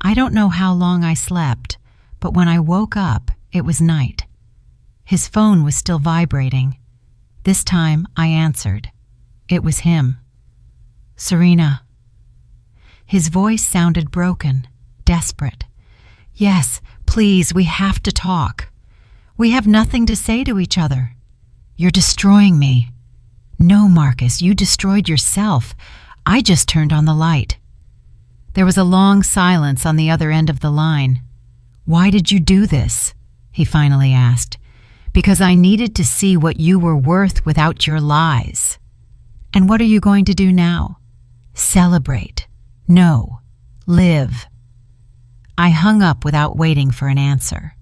I don't know how long I slept, but when I woke up, it was night. His phone was still vibrating. This time, I answered. It was him. "Serena." His voice sounded broken, desperate. "Yes, please, we have to talk. We have nothing to say to each other. You're destroying me." "No, Marcus, you destroyed yourself. I just turned on the light." There was a long silence on the other end of the line. "Why did you do this?" he finally asked. "Because I needed to see what you were worth without your lies." "And what are you going to do now?" "Celebrate. No. Live." I hung up without waiting for an answer.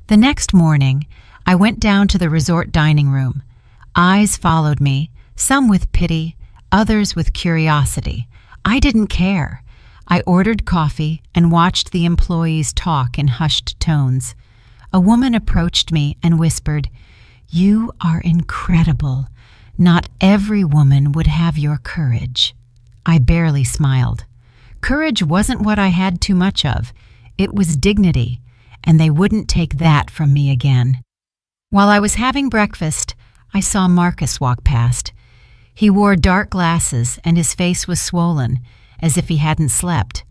The next morning, I went down to the resort dining room. Eyes followed me, some with pity, others with curiosity. I didn't care. I ordered coffee and watched the employees talk in hushed tones. A woman approached me and whispered, "You are incredible. Not every woman would have your courage." I barely smiled. Courage wasn't what I had too much of. It was dignity, and they wouldn't take that from me again. While I was having breakfast, I saw Marcus walk past. He wore dark glasses and his face was swollen, as if he hadn't slept.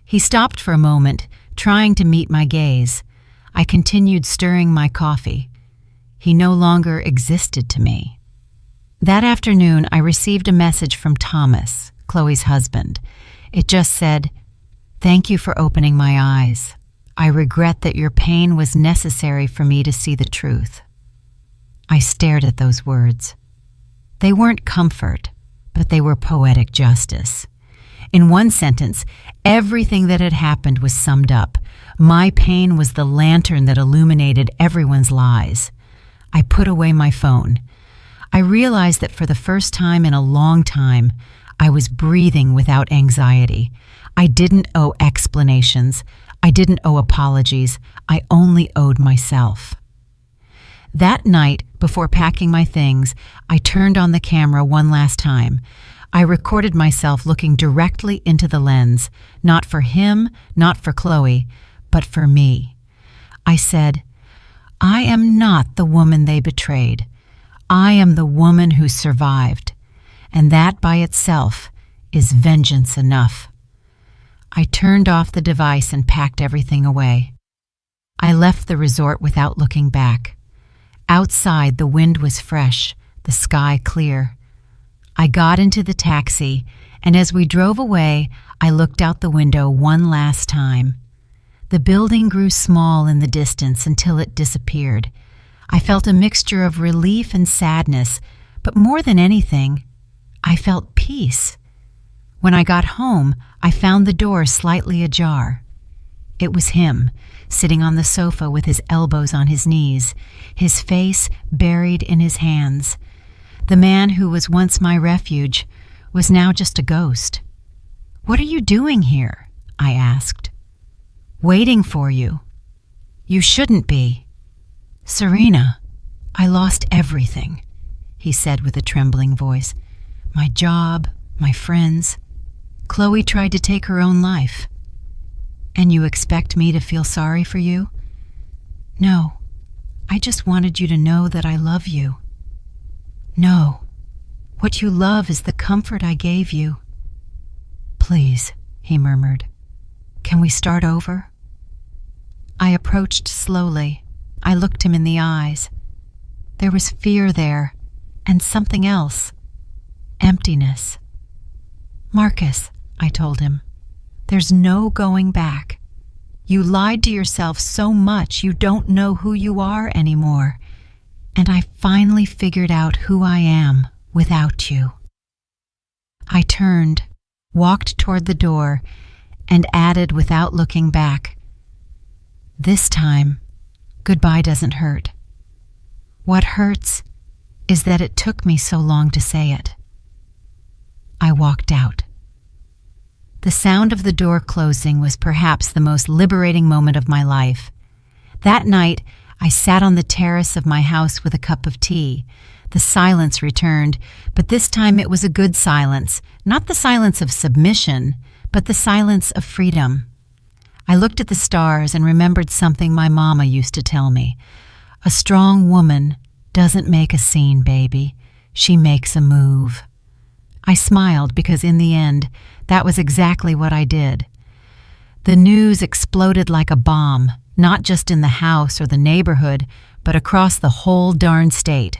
He stopped for a moment, trying to meet my gaze. I continued stirring my coffee. He no longer existed to me. That afternoon, I received a message from Thomas, Chloe's husband. It just said, "Thank you for opening my eyes. I regret that your pain was necessary for me to see the truth." I stared at those words. They weren't comfort, but they were poetic justice. In one sentence, everything that had happened was summed up. My pain was the lantern that illuminated everyone's lies. I put away my phone. I realized that for the first time in a long time, I was breathing without anxiety. I didn't owe explanations. I didn't owe apologies. I only owed myself. That night, before packing my things, I turned on the camera one last time. I recorded myself looking directly into the lens, not for him, not for Chloe, but for me. I said, "I am not the woman they betrayed. I am the woman who survived, and that by itself is vengeance enough." I turned off the device and packed everything away. I left the resort without looking back. Outside, the wind was fresh, the sky clear. I got into the taxi, and as we drove away, I looked out the window one last time. The building grew small in the distance until it disappeared. I felt a mixture of relief and sadness, but more than anything, I felt peace. When I got home, I found the door slightly ajar. It was him, sitting on the sofa with his elbows on his knees, his face buried in his hands. The man who was once my refuge was now just a ghost. "What are you doing here?" I asked. "Waiting for you." "You shouldn't be." "Serena, I lost everything," he said with a trembling voice. "My job, my friends. Chloe tried to take her own life. And you expect me to feel sorry for you?" "No, I just wanted you to know that I love you." "No, what you love is the comfort I gave you." "Please," he murmured, "can we start over?" I approached slowly. I looked him in the eyes. There was fear there, and something else. Emptiness. "Marcus," I told him, "there's no going back. You lied to yourself so much you don't know who you are anymore. And I finally figured out who I am without you." I turned, walked toward the door, and added without looking back, "This time, goodbye doesn't hurt. What hurts is that it took me so long to say it." I walked out. The sound of the door closing was perhaps the most liberating moment of my life. That night, I sat on the terrace of my house with a cup of tea. The silence returned, but this time it was a good silence, not the silence of submission, but the silence of freedom. I looked at the stars and remembered something my mama used to tell me. "A strong woman doesn't make a scene, baby. She makes a move." I smiled because in the end, that was exactly what I did. The news exploded like a bomb, not just in the house or the neighborhood, but across the whole darn state.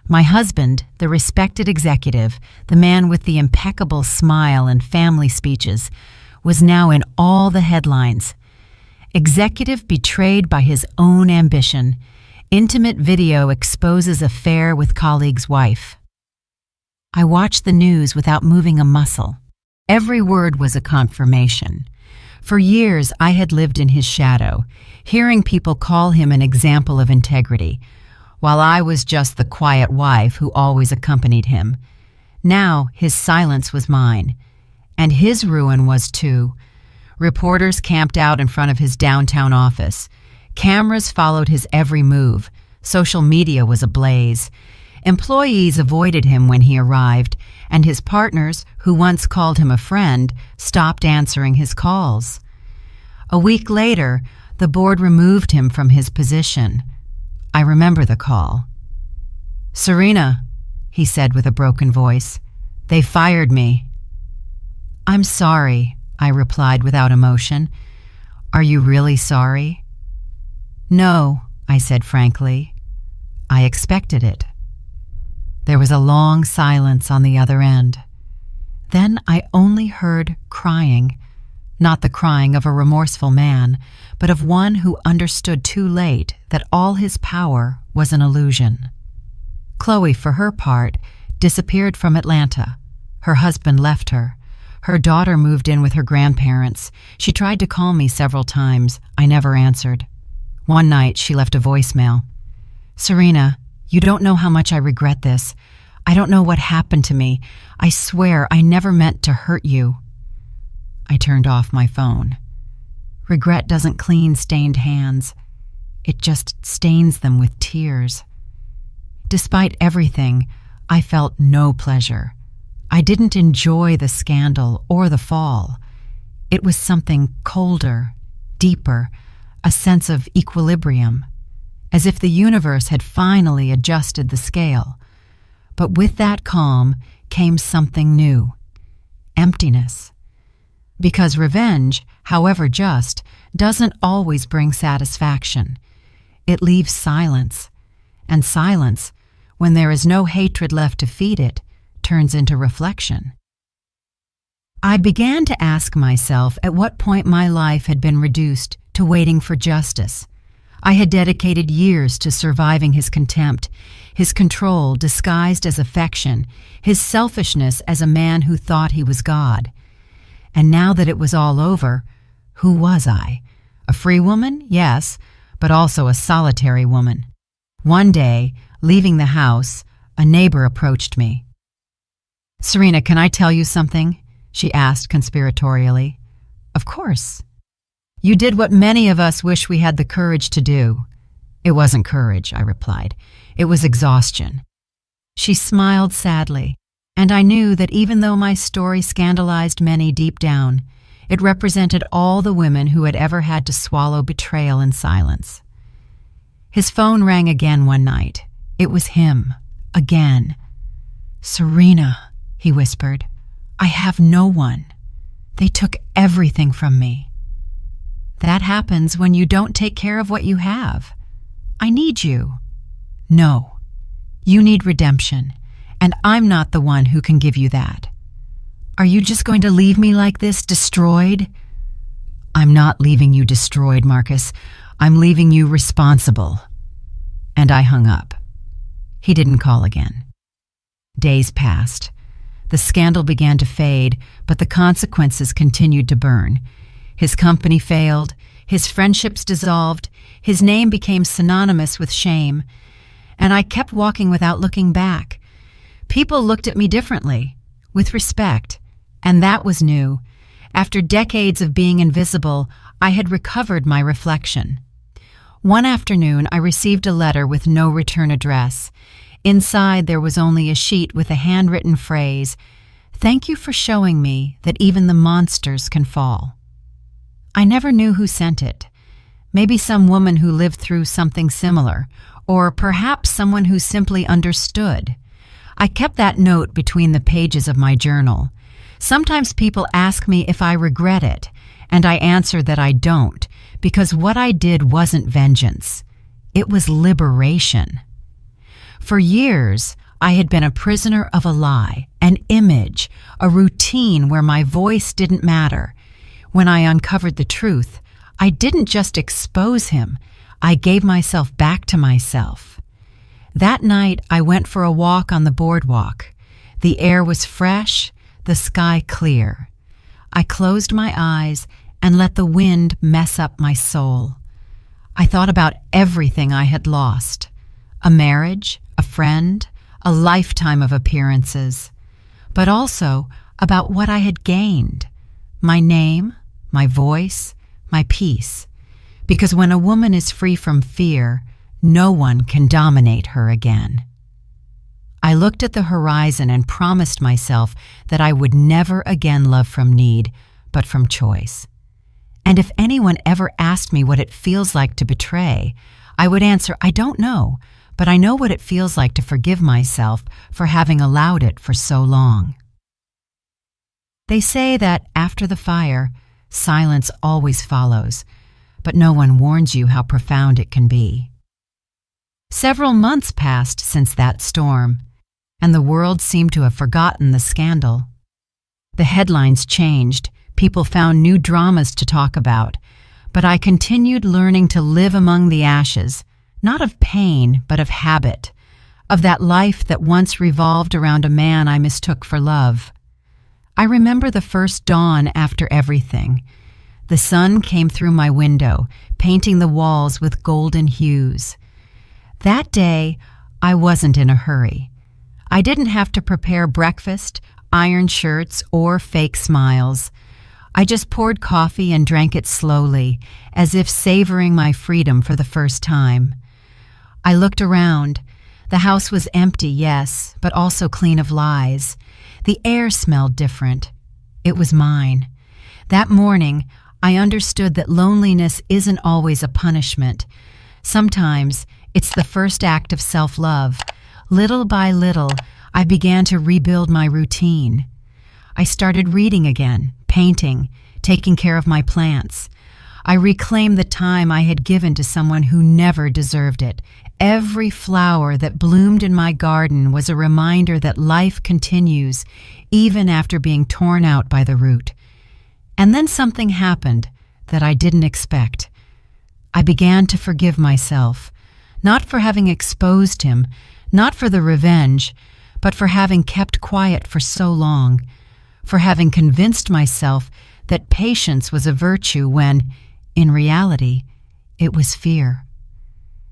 My husband, the respected executive, the man with the impeccable smile and family speeches, was now in all the headlines. Executive betrayed by his own ambition. Intimate video exposes affair with colleague's wife. I watched the news without moving a muscle. Every word was a confirmation. For years, I had lived in his shadow, hearing people call him an example of integrity, while I was just the quiet wife who always accompanied him. Now, his silence was mine. And his ruin was too. Reporters camped out in front of his downtown office. Cameras followed his every move. Social media was ablaze. Employees avoided him when he arrived, and his partners, who once called him a friend, stopped answering his calls. A week later, the board removed him from his position. I remember the call. "Serena," he said with a broken voice, "they fired me." "I'm sorry," I replied without emotion. "Are you really sorry?" "No," I said frankly. "I expected it." There was a long silence on the other end. Then I only heard crying, not the crying of a remorseful man, but of one who understood too late that all his power was an illusion. Chloe, for her part, disappeared from Atlanta. Her husband left her. Her daughter moved in with her grandparents. She tried to call me several times. I never answered. One night, she left a voicemail. "Serena, you don't know how much I regret this. I don't know what happened to me. I swear I never meant to hurt you." I turned off my phone. Regret doesn't clean stained hands. It just stains them with tears. Despite everything, I felt no pleasure. I didn't enjoy the scandal or the fall. It was something colder, deeper, a sense of equilibrium, as if the universe had finally adjusted the scale. But with that calm came something new: emptiness. Because revenge, however just, doesn't always bring satisfaction. It leaves silence, and silence, when there is no hatred left to feed it, turns into reflection. I began to ask myself at what point my life had been reduced to waiting for justice. I had dedicated years to surviving his contempt, his control disguised as affection, his selfishness as a man who thought he was God. And now that it was all over, who was I? A free woman? Yes, but also a solitary woman. One day, leaving the house, a neighbor approached me. "Serena, can I tell you something?" she asked conspiratorially. "Of course." "You did what many of us wish we had the courage to do." "It wasn't courage," I replied. "It was exhaustion." She smiled sadly, and I knew that even though my story scandalized many deep down, it represented all the women who had ever had to swallow betrayal in silence. His phone rang again one night. It was him, again. "Serena," he whispered, "I have no one. They took everything from me." "That happens when you don't take care of what you have. I need you." "No, you need redemption, and I'm not the one who can give you that." "Are you just going to leave me like this, destroyed?" "I'm not leaving you destroyed, Marcus. I'm leaving you responsible." And I hung up. He didn't call again. Days passed. The scandal began to fade, but the consequences continued to burn. His company failed, his friendships dissolved, his name became synonymous with shame, and I kept walking without looking back. People looked at me differently, with respect, and that was new. After decades of being invisible, I had recovered my reflection. One afternoon, I received a letter with no return address. Inside, there was only a sheet with a handwritten phrase, "Thank you for showing me that even the monsters can fall." I never knew who sent it. Maybe some woman who lived through something similar, or perhaps someone who simply understood. I kept that note between the pages of my journal. Sometimes people ask me if I regret it, and I answer that I don't, because what I did wasn't vengeance. It was liberation. For years, I had been a prisoner of a lie, an image, a routine where my voice didn't matter. When I uncovered the truth, I didn't just expose him, I gave myself back to myself. That night, I went for a walk on the boardwalk. The air was fresh, the sky clear. I closed my eyes and let the wind mess up my soul. I thought about everything I had lost: a marriage, a friend, a lifetime of appearances, but also about what I had gained: my name, my voice, my peace. Because when a woman is free from fear, no one can dominate her again. I looked at the horizon and promised myself that I would never again love from need, but from choice. And if anyone ever asked me what it feels like to betray, I would answer, I don't know, but I know what it feels like to forgive myself for having allowed it for so long. They say that after the fire, silence always follows, but no one warns you how profound it can be. Several months passed since that storm, and the world seemed to have forgotten the scandal. The headlines changed, people found new dramas to talk about, but I continued learning to live among the ashes, not of pain, but of habit, of that life that once revolved around a man I mistook for love. I remember the first dawn after everything. The sun came through my window, painting the walls with golden hues. That day, I wasn't in a hurry. I didn't have to prepare breakfast, iron shirts, or fake smiles. I just poured coffee and drank it slowly, as if savoring my freedom for the first time. I looked around. The house was empty, yes, but also clean of lies. The air smelled different. It was mine. That morning, I understood that loneliness isn't always a punishment. Sometimes, it's the first act of self-love. Little by little, I began to rebuild my routine. I started reading again, painting, taking care of my plants. I reclaimed the time I had given to someone who never deserved it. Every flower that bloomed in my garden was a reminder that life continues, even after being torn out by the root. And then something happened that I didn't expect. I began to forgive myself, not for having exposed him, not for the revenge, but for having kept quiet for so long, for having convinced myself that patience was a virtue when, in reality, it was fear.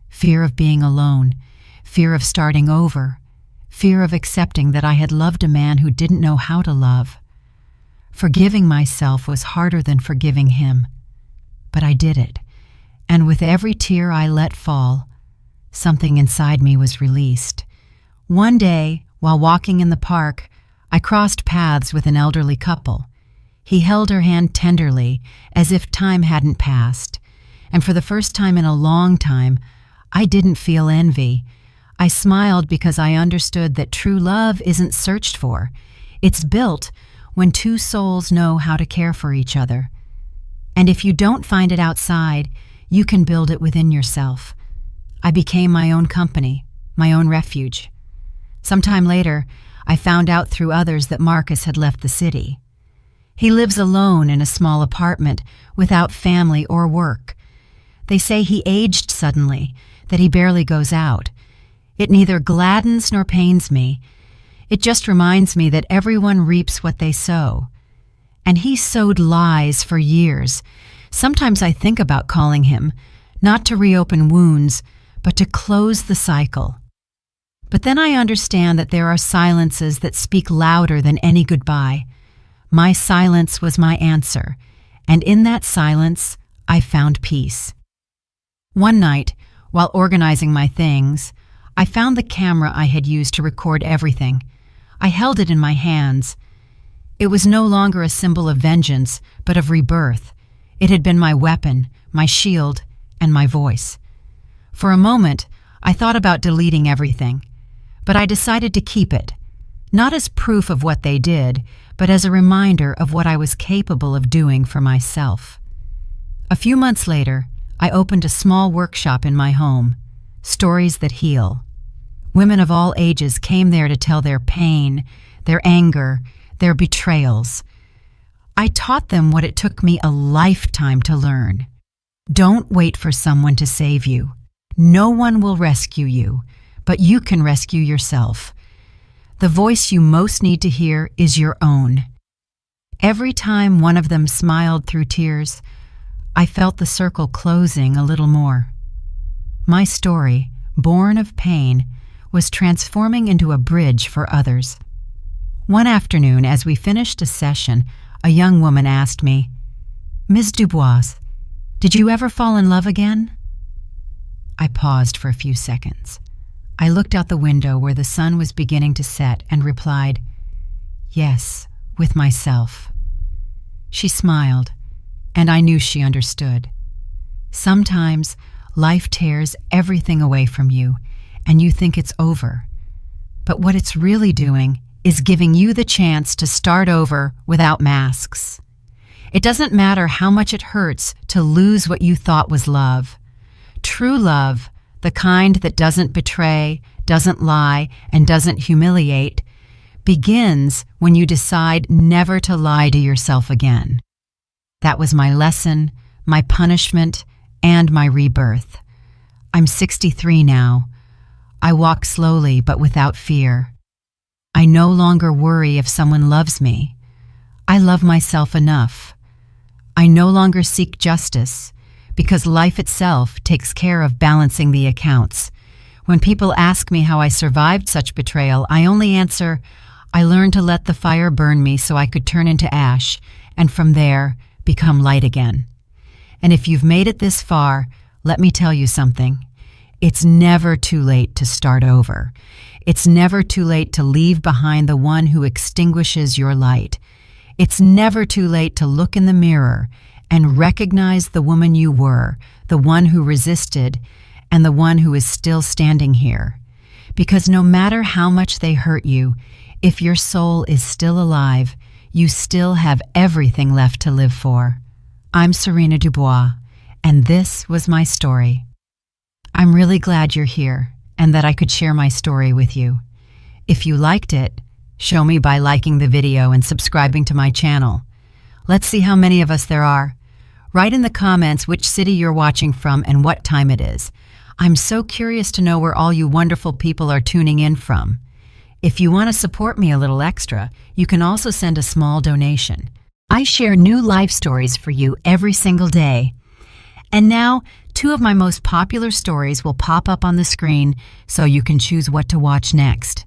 Fear of being alone, fear of starting over, fear of accepting that I had loved a man who didn't know how to love. Forgiving myself was harder than forgiving him, but I did it, and with every tear I let fall, something inside me was released. One day, while walking in the park, I crossed paths with an elderly couple. He held her hand tenderly, as if time hadn't passed, and for the first time in a long time, I didn't feel envy. I smiled because I understood that true love isn't searched for. It's built when two souls know how to care for each other. And if you don't find it outside, you can build it within yourself. I became my own company, my own refuge. Sometime later, I found out through others that Marcus had left the city. He lives alone in a small apartment, without family or work. They say he aged suddenly, that he barely goes out. It neither gladdens nor pains me. It just reminds me that everyone reaps what they sow. And he sowed lies for years. Sometimes I think about calling him, not to reopen wounds, but to close the cycle. But then I understand that there are silences that speak louder than any goodbye. My silence was my answer, and in that silence, I found peace. One night, while organizing my things, I found the camera I had used to record everything. I held it in my hands. It was no longer a symbol of vengeance, but of rebirth. It had been my weapon, my shield, and my voice. For a moment, I thought about deleting everything, but I decided to keep it, not as proof of what they did, but as a reminder of what I was capable of doing for myself. A few months later, I opened a small workshop in my home, Stories That Heal. Women of all ages came there to tell their pain, their anger, their betrayals. I taught them what it took me a lifetime to learn. Don't wait for someone to save you. No one will rescue you, but you can rescue yourself. The voice you most need to hear is your own. Every time one of them smiled through tears, I felt the circle closing a little more. My story, born of pain, was transforming into a bridge for others. One afternoon, as we finished a session, a young woman asked me, "Ms. Dubois, did you ever fall in love again?" I paused for a few seconds. I looked out the window where the sun was beginning to set and replied, "Yes, with myself." She smiled, and I knew she understood. Sometimes life tears everything away from you, and you think it's over. But what it's really doing is giving you the chance to start over without masks. It doesn't matter how much it hurts to lose what you thought was love. True love, the kind that doesn't betray, doesn't lie, and doesn't humiliate, begins when you decide never to lie to yourself again. That was my lesson, my punishment, and my rebirth. I'm 63 now. I walk slowly but without fear. I no longer worry if someone loves me. I love myself enough. I no longer seek justice because life itself takes care of balancing the accounts. When people ask me how I survived such betrayal, I only answer, I learned to let the fire burn me so I could turn into ash, and from there, become light again. And if you've made it this far, let me tell you something. It's never too late to start over. It's never too late to leave behind the one who extinguishes your light. It's never too late to look in the mirror and recognize the woman you were, the one who resisted, and the one who is still standing here. Because no matter how much they hurt you, if your soul is still alive, you still have everything left to live for. I'm Serena Dubois, and this was my story. I'm really glad you're here and that I could share my story with you. If you liked it, show me by liking the video and subscribing to my channel. Let's see how many of us there are. Write in the comments which city you're watching from and what time it is. I'm so curious to know where all you wonderful people are tuning in from. If you want to support me a little extra, you can also send a small donation. I share new life stories for you every single day. And now, 2 of my most popular stories will pop up on the screen so you can choose what to watch next.